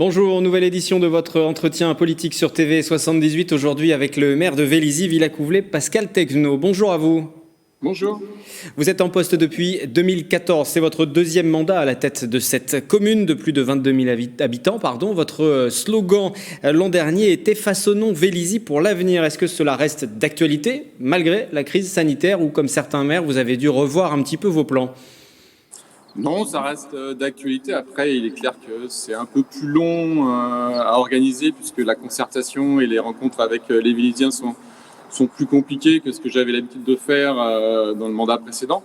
Bonjour, nouvelle édition de votre entretien politique sur TV78, aujourd'hui avec le maire de Vélizy-Villacouvelay, Pascal Tecno. Bonjour à vous. Bonjour. Vous êtes en poste depuis 2014, c'est votre deuxième mandat à la tête de cette commune de plus de 22 000 habitants. Votre slogan l'an dernier était « Façonnons Vélizy pour l'avenir ». Est-ce que cela reste d'actualité malgré la crise sanitaire ou comme certains maires, vous avez dû revoir un petit peu vos plans ? Non, ça reste d'actualité. Après, il est clair que c'est un peu plus long à organiser puisque la concertation et les rencontres avec les Vélysiens sont plus compliquées que ce que j'avais l'habitude de faire dans le mandat précédent.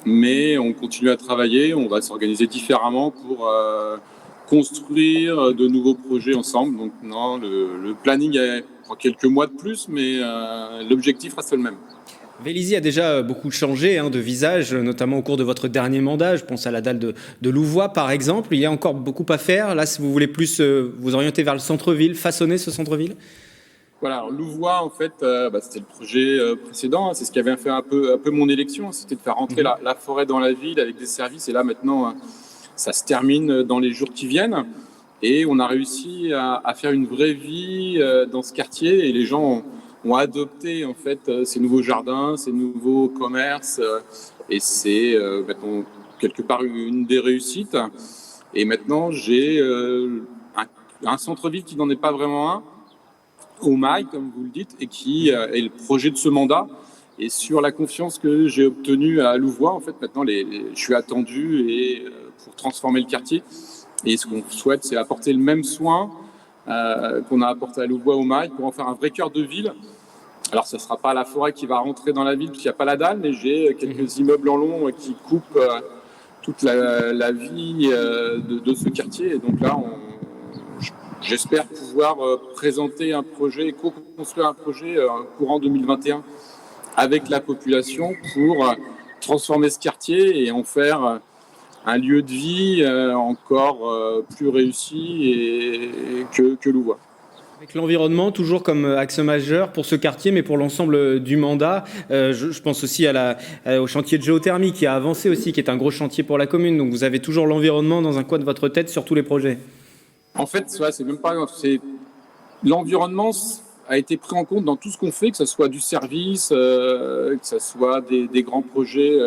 Mais on continue à travailler, on va s'organiser différemment pour construire de nouveaux projets ensemble. Donc non, le planning est pour quelques mois de plus, mais l'objectif reste le même. Vélizy a déjà beaucoup changé de visage, notamment au cours de votre dernier mandat. Je pense à la dalle de Louvois, par exemple. Il y a encore beaucoup à faire. Là, si vous voulez plus vous orienter vers le centre-ville, façonner ce centre-ville. Voilà, alors Louvois, en fait, c'était le projet précédent. C'est ce qui avait fait un peu mon élection. C'était de faire rentrer la forêt dans la ville avec des services. Et là, maintenant, ça se termine dans les jours qui viennent. Et on a réussi à faire une vraie vie dans ce quartier. Et les gens ont adopté en fait ces nouveaux jardins, ces nouveaux commerces, et c'est maintenant quelque part une des réussites. Et maintenant, j'ai un centre-ville qui n'en est pas vraiment un, au Mail, comme vous le dites, et qui est le projet de ce mandat. Et sur la confiance que j'ai obtenue à Louvois, en fait, maintenant, je suis attendu pour transformer le quartier. Et ce qu'on souhaite, c'est apporter le même soin qu'on a apporté à Louvois au Mail pour en faire un vrai cœur de ville. Alors, ce ne sera pas la forêt qui va rentrer dans la ville, puisqu'il n'y a pas la dalle, mais j'ai quelques immeubles en long qui coupent toute la vie de ce quartier. Et donc là, j'espère pouvoir présenter un projet, co-construire un projet courant 2021 avec la population pour transformer ce quartier et en faire un lieu de vie encore plus réussi que Louvois. Avec l'environnement, toujours comme axe majeur pour ce quartier, mais pour l'ensemble du mandat. Je pense aussi au chantier de géothermie qui a avancé aussi, qui est un gros chantier pour la commune. Donc vous avez toujours l'environnement dans un coin de votre tête sur tous les projets. En fait, c'est même pas... L'environnement a été pris en compte dans tout ce qu'on fait, que ce soit du service, que ce soit des grands projets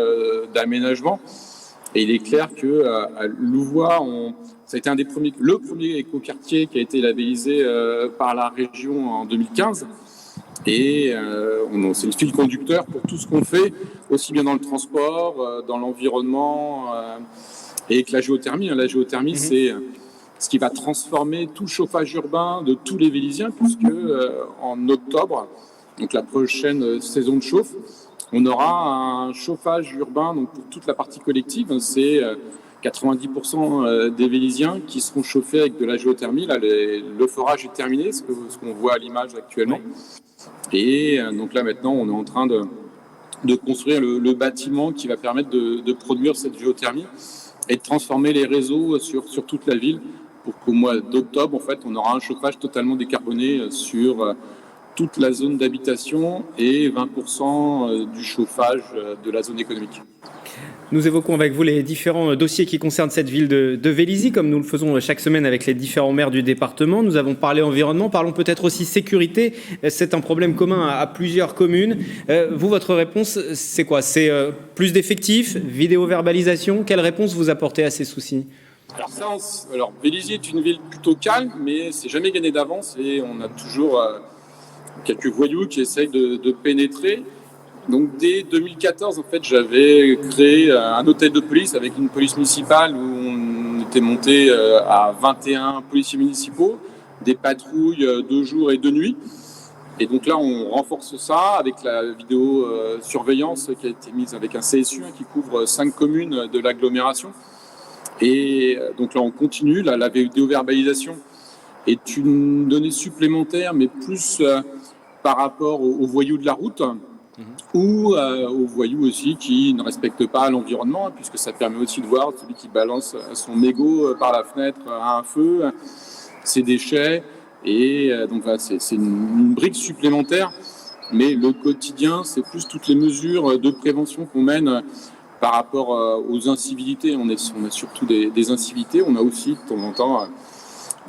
d'aménagement. Et il est clair qu'à Louvois, ça a été le premier écoquartier qui a été labellisé par la région en 2015. Et c'est le fil conducteur pour tout ce qu'on fait, aussi bien dans le transport, dans l'environnement et avec la géothermie. La géothermie, c'est ce qui va transformer tout le chauffage urbain de tous les Vélysiens, puisque en octobre, donc la prochaine saison de chauffe, on aura un chauffage urbain donc pour toute la partie collective. C'est 90% des Vélysiens qui seront chauffés avec de la géothermie. Là, le forage est terminé, ce qu'on voit à l'image actuellement. Et donc là, maintenant, on est en train de construire le bâtiment qui va permettre de produire cette géothermie et de transformer les réseaux sur toute la ville pour qu'au mois d'octobre, en fait, on aura un chauffage totalement décarboné sur toute la zone d'habitation et 20% du chauffage de la zone économique. Nous évoquons avec vous les différents dossiers qui concernent cette ville de Vélizy, comme nous le faisons chaque semaine avec les différents maires du département. Nous avons parlé environnement, parlons peut-être aussi sécurité. C'est un problème commun à plusieurs communes. Vous, votre réponse, c'est quoi ? C'est plus d'effectifs, vidéo-verbalisation ? Quelle réponse vous apportez à ces soucis ? Alors Vélizy est une ville plutôt calme, mais c'est jamais gagné d'avance et on a toujours quelques voyous qui essayent de pénétrer. Donc dès 2014, en fait, j'avais créé un hôtel de police avec une police municipale où on était monté à 21 policiers municipaux, des patrouilles de jour et de nuit. Et donc là, on renforce ça avec la vidéosurveillance qui a été mise avec un CSU qui couvre 5 communes de l'agglomération. Et donc là, on continue. La vidéo-verbalisation est une donnée supplémentaire, mais plus par rapport aux voyous de la route ou aux voyous aussi qui ne respectent pas l'environnement, puisque ça permet aussi de voir celui qui balance son mégot par la fenêtre à un feu, ses déchets. Et donc voilà, c'est une brique supplémentaire. Mais le quotidien, c'est plus toutes les mesures de prévention qu'on mène par rapport aux incivilités. On a surtout des incivilités. On a aussi de temps en temps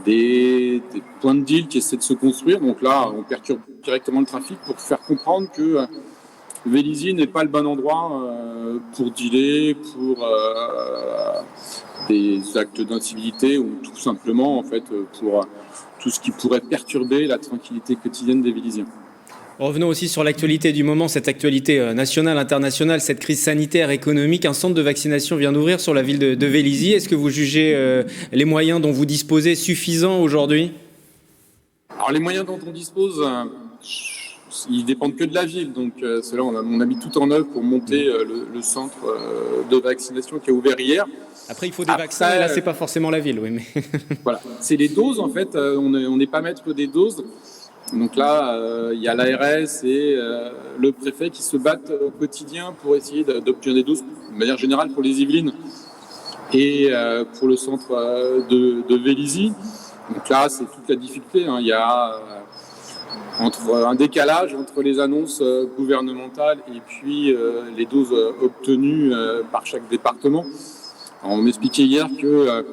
des points de deal qui essaient de se construire. Donc là, on perturbe directement le trafic pour faire comprendre que Vélizy n'est pas le bon endroit pour dealer, pour des actes d'incivilité ou tout simplement en fait pour tout ce qui pourrait perturber la tranquillité quotidienne des Vélysiens. Revenons aussi sur l'actualité du moment, cette actualité nationale, internationale, cette crise sanitaire, économique. Un centre de vaccination vient d'ouvrir sur la ville de Vélizy. Est-ce que vous jugez les moyens dont vous disposez suffisants aujourd'hui ? Alors les moyens dont on dispose, ils dépendent que de la ville. Donc cela, on a mis tout en œuvre pour monter le centre de vaccination qui a ouvert hier. Après, il faut des vaccins, et là, c'est pas forcément la ville, oui. Mais voilà, c'est les doses, en fait. On n'est pas maître des doses. Donc là, il y a l'ARS et le préfet qui se battent au quotidien pour essayer d'obtenir des doses, de manière générale, pour les Yvelines et pour le centre de Vélizy. Donc là, c'est toute la difficulté. Il y a un décalage entre les annonces gouvernementales et puis les doses obtenues par chaque département. Alors, on m'expliquait hier que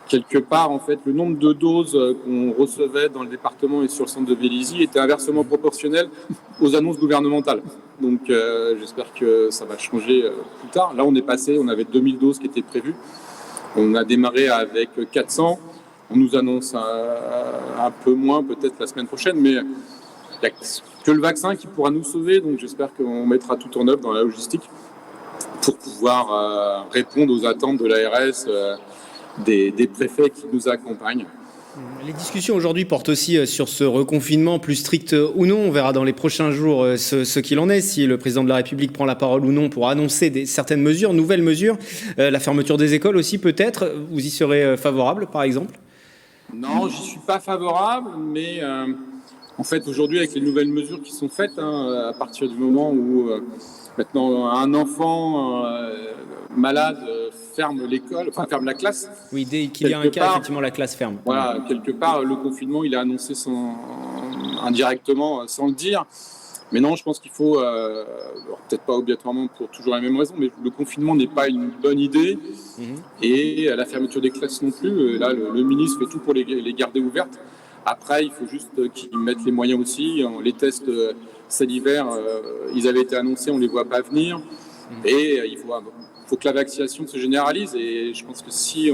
quelque part, en fait, le nombre de doses qu'on recevait dans le département et sur le centre de Vélizy était inversement proportionnel aux annonces gouvernementales. Donc, j'espère que ça va changer plus tard. Là, on avait 2000 doses qui étaient prévues. On a démarré avec 400. On nous annonce un peu moins, peut-être la semaine prochaine, mais il n'y a que le vaccin qui pourra nous sauver. Donc, j'espère qu'on mettra tout en œuvre dans la logistique pour pouvoir répondre aux attentes de l'ARS, des préfets qui nous accompagnent. Les discussions aujourd'hui portent aussi sur ce reconfinement plus strict ou non. On verra dans les prochains jours ce qu'il en est, si le président de la République prend la parole ou non pour annoncer certaines mesures, nouvelles mesures. La fermeture des écoles aussi peut-être. Vous y serez favorable par exemple ? Non, j'y suis pas favorable, mais en fait aujourd'hui avec les nouvelles mesures qui sont faites, à partir du moment où maintenant un enfant malade ferme l'école, enfin ferme la classe. Oui, dès qu'il y a un cas, effectivement la classe ferme. Voilà, quelque part le confinement il est annoncé indirectement, sans le dire. Mais non, je pense qu'il faut, peut-être pas obligatoirement pour toujours la même raison, mais le confinement n'est pas une bonne idée. Et la fermeture des classes non plus. Là, le ministre fait tout pour les garder ouvertes. Après, il faut juste qu'ils mettent les moyens aussi. Les tests salivaires, ils avaient été annoncés, on ne les voit pas venir. Et il faut que la vaccination se généralise. Et je pense que si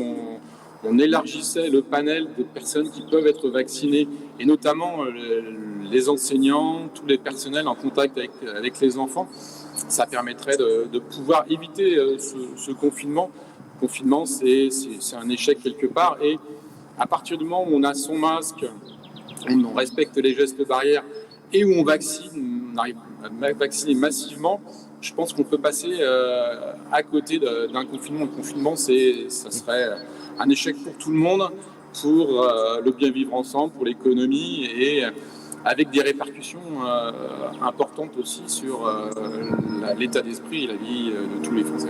on élargissait le panel de personnes qui peuvent être vaccinées, et notamment les enseignants, tous les personnels en contact avec les enfants, ça permettrait de pouvoir éviter ce confinement. Le confinement, c'est un échec quelque part. Et à partir du moment où on a son masque, on respecte les gestes barrières et où on arrive à vacciner massivement, je pense qu'on peut passer à côté d'un confinement. Le confinement, ça serait un échec pour tout le monde, pour le bien vivre ensemble, pour l'économie et avec des répercussions importantes aussi sur l'état d'esprit et la vie de tous les Français.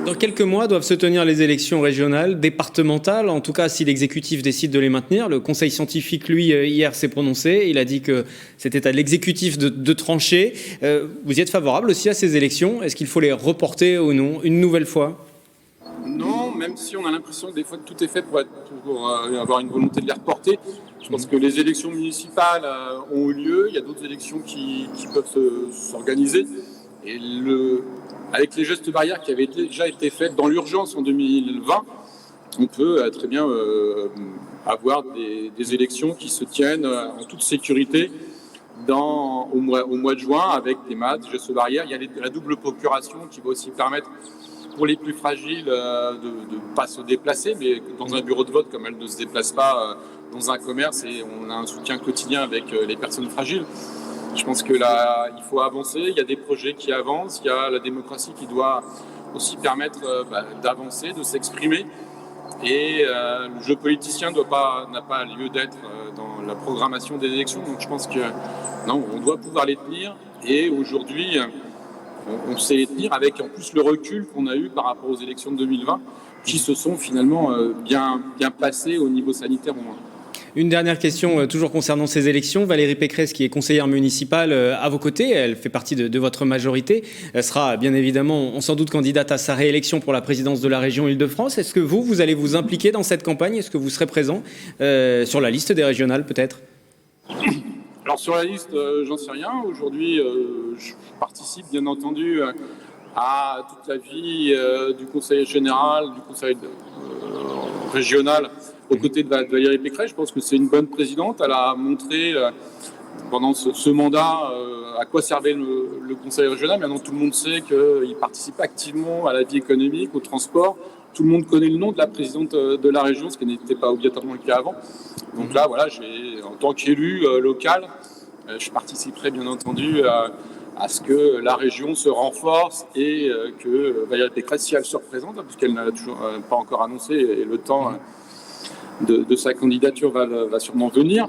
Dans quelques mois doivent se tenir les élections régionales, départementales, en tout cas si l'exécutif décide de les maintenir. Le conseil scientifique, lui, hier s'est prononcé. Il a dit que c'était à l'exécutif de trancher. Vous y êtes favorable aussi à ces élections ? Est-ce qu'il faut les reporter ou non, une nouvelle fois ? Non, même si on a l'impression que des fois tout est fait pour avoir une volonté de les reporter. Je pense que les élections municipales ont eu lieu. Il y a d'autres élections qui peuvent s'organiser. Et avec les gestes barrières qui avaient déjà été faits dans l'urgence en 2020, on peut très bien avoir des élections qui se tiennent en toute sécurité au mois de juin avec des masques, des gestes barrières. Il y a la double procuration qui va aussi permettre pour les plus fragiles de ne pas se déplacer, mais dans un bureau de vote, comme elles ne se déplacent pas dans un commerce, et on a un soutien quotidien avec les personnes fragiles. Je pense que là, il faut avancer. Il y a des projets qui avancent. Il y a la démocratie qui doit aussi permettre d'avancer, de s'exprimer. Et le jeu politicien n'a pas lieu d'être dans la programmation des élections. Donc je pense que non, on doit pouvoir les tenir. Et aujourd'hui, on sait les tenir avec en plus le recul qu'on a eu par rapport aux élections de 2020, qui se sont finalement bien passées au niveau sanitaire au moins. Une dernière question, toujours concernant ces élections. Valérie Pécresse, qui est conseillère municipale à vos côtés, elle fait partie de votre majorité. Elle sera bien évidemment, sans doute, candidate à sa réélection pour la présidence de la région Île-de-France. Est-ce que vous allez vous impliquer dans cette campagne? Est-ce que vous serez présent sur la liste des régionales, peut-être? Alors sur la liste, j'en sais rien. Aujourd'hui, je participe bien entendu à toute la vie du conseil général, du conseil régional aux côtés de Valérie Pécresse. Je pense que c'est une bonne présidente. Elle a montré pendant ce mandat à quoi servait le conseil régional. Maintenant, tout le monde sait qu'il participe activement à la vie économique, au transport. Tout le monde connaît le nom de la présidente de la région, ce qui n'était pas obligatoirement le cas avant. Donc là, voilà, en tant qu'élu local, je participerai bien entendu à ce que la région se renforce et que Valérie Pécresse, si elle se représente, puisqu'elle n'a toujours pas encore annoncé, et le temps de sa candidature va sûrement venir.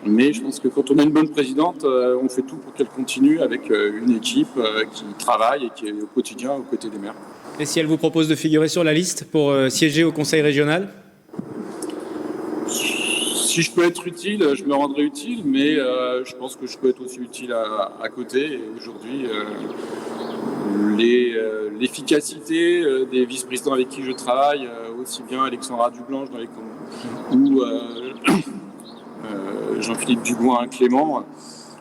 Mais je pense que quand on a une bonne présidente, on fait tout pour qu'elle continue avec une équipe qui travaille et qui est au quotidien aux côtés des maires. Et si elle vous propose de figurer sur la liste pour siéger au conseil régional? Si je peux être utile, je me rendrai utile, mais je pense que je peux être aussi utile à côté. Et aujourd'hui, l'efficacité des vice-présidents avec qui je travaille, aussi bien Alexandra Dublanche ou Jean-Philippe Dubois-Clément,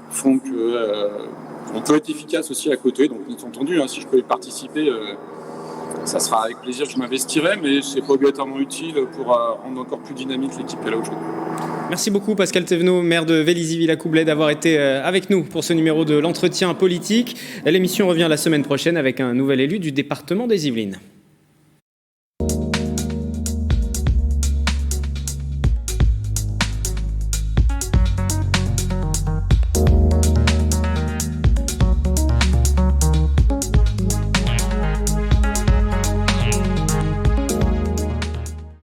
font qu'on peut être efficace aussi à côté. Donc, bien entendu, si je peux y participer, ça sera avec plaisir que je m'investirai, mais ce n'est pas obligatoirement utile pour rendre encore plus dynamique l'équipe qu'elle a aujourd'hui. Merci beaucoup Pascal Thévenot, maire de Vélizy-Villacoublay, d'avoir été avec nous pour ce numéro de l'entretien politique. L'émission revient la semaine prochaine avec un nouvel élu du département des Yvelines.